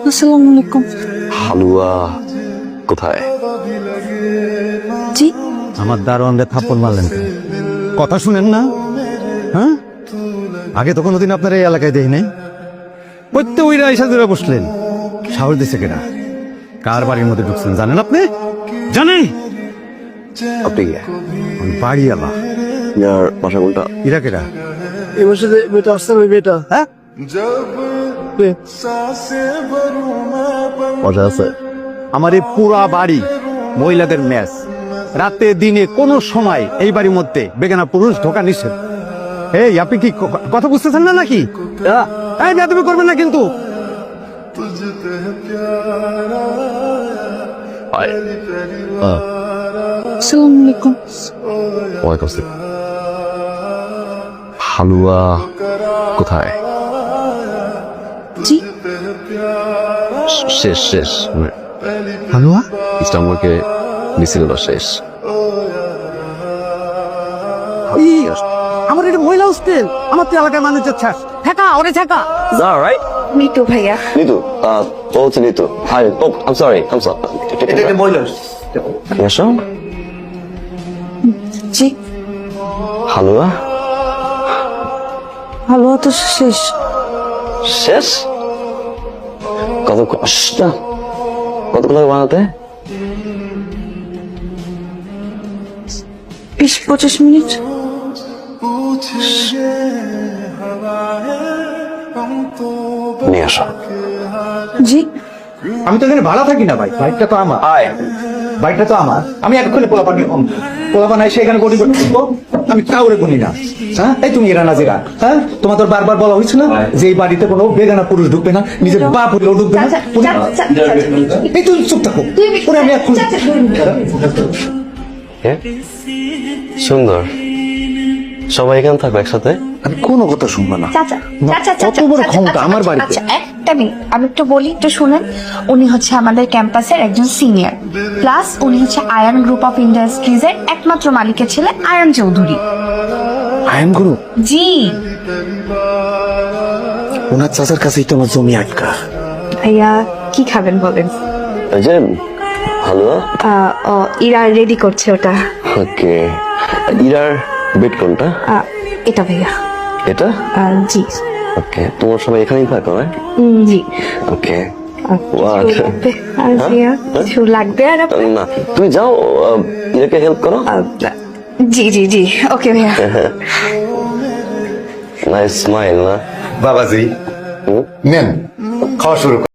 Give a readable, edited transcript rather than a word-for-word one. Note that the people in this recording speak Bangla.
আসসালামু আলাইকুম। হালুয়া কোথায়? জি আমার দারোয়ানদের থাপ্পড় মারলেন কেন? কথা শুনেন না? হ্যাঁ, আগে তো কোনোদিন আপনার এই এলাকায় দেখি নাই। প্রত্যেক ওইরা এসে ধরে বসলেন, সাহস দিছে কেনা? কার বাড়ির মধ্যে ঢুকছেন জানেন আপনি? জানেন? আপনি কে? আমি বাড়িওয়ালা। ইয়ার বাসা কোনটা? ইরা কেরা? এই মসজিদে বেটা আসছে ওই বেটা। হ্যাঁ, মজা আছে? আমার এই পুরা বাড়ি মহিলাদের ম্যাচ। রাতে দিনে কোনো সময় এই বাড়ির মধ্যে বেগানা পুরুষ ঢোকা নিষেধ। এই আপনি কি কথা বুঝতেছেন না নাকি? এই বেয়াদবি করবেন না কিন্তু। আসসালামু আলাইকুম। ওয়ালাইকুম আসসালাম। হালুয়া কোথায়? জি শেষ শেষ হালুয়া ইস্টাম্বুলকে মিছিল শেষ। আমার এটা মহিলা হোস্টেল, আমার তো এলাকায় মানুষ যাচ্ছে। ঠেকা ওরে ঠেকা। রাইট মিতু ভাইয়া। নিতু, ও হচ্ছে নিতু। হাই, ও আম সরি, আম সরি। এটা মহিলা। এসো। জি হালুয়া হালুয়া তো শেষ। শেষ? কত কষ্ট, কতগুলো বানাতে? 20-25 মিনিট। নিয়ে আসো। জি আমি তো এখানে ভাড়া থাকি না ভাই, বাইকটা তো আমার। বাইকটা তো আমার। আমি এক্ষুনি পোলাপান এসে এখানে গড়ি করবো, আমি কাউরে গুনি না। হ্যাঁ, এই তুমি এরা নাজিরা। হ্যাঁ, তোমার তো বারবার বলা হয়েছে না যে এই বাড়িতে কোনো বেগানা পুরুষ ঢুকবে না, নিজের বাপ হলেও ঢুকবে না। এই তুমি চুপ থাকো। ওরে আমি এক্ষুনি সুন্দর, সবাই এখানে থাকবে একসাথে। আমি কোনো কথা শুনবো না। চাচা না, চাচা কত বড় ক্ষমতা আমার বাড়িতে। আচ্ছা একটা মিনিট, আমি একটু বলি, একটু শুনেন। উনি হচ্ছে আমাদের ক্যাম্পাসের একজন সিনিয়র, প্লাস উনি হচ্ছে আয়ন গ্রুপ অফ ইন্ডাস্ট্রিজ এর একমাত্র মালিকের ছেলে আয়ন চৌধুরী। আয়ন গুরু, জি ওনার চাচার কাছেই তো আমার জমি আটকা। ভাইয়া কি খাবেন বলেন? এই যে হালুয়া। ইরা রেডি করছে ওটা। ওকে, ইরার বেড কোনটা? এটা ভাইয়া। এটা? জি ওকে, তোমার সবাই এখানেই থাকো? জি। ওকে। কিছু লাগবে আর ভাইয়া? কিছু লাগবে আর না, তুমি যাও, ইরাকে হেল্প করো। জি জি জি ওকে ভাইয়া। নাইস স্মাইল না? বাবাজি, নেন খাওয়া শুরু করুন।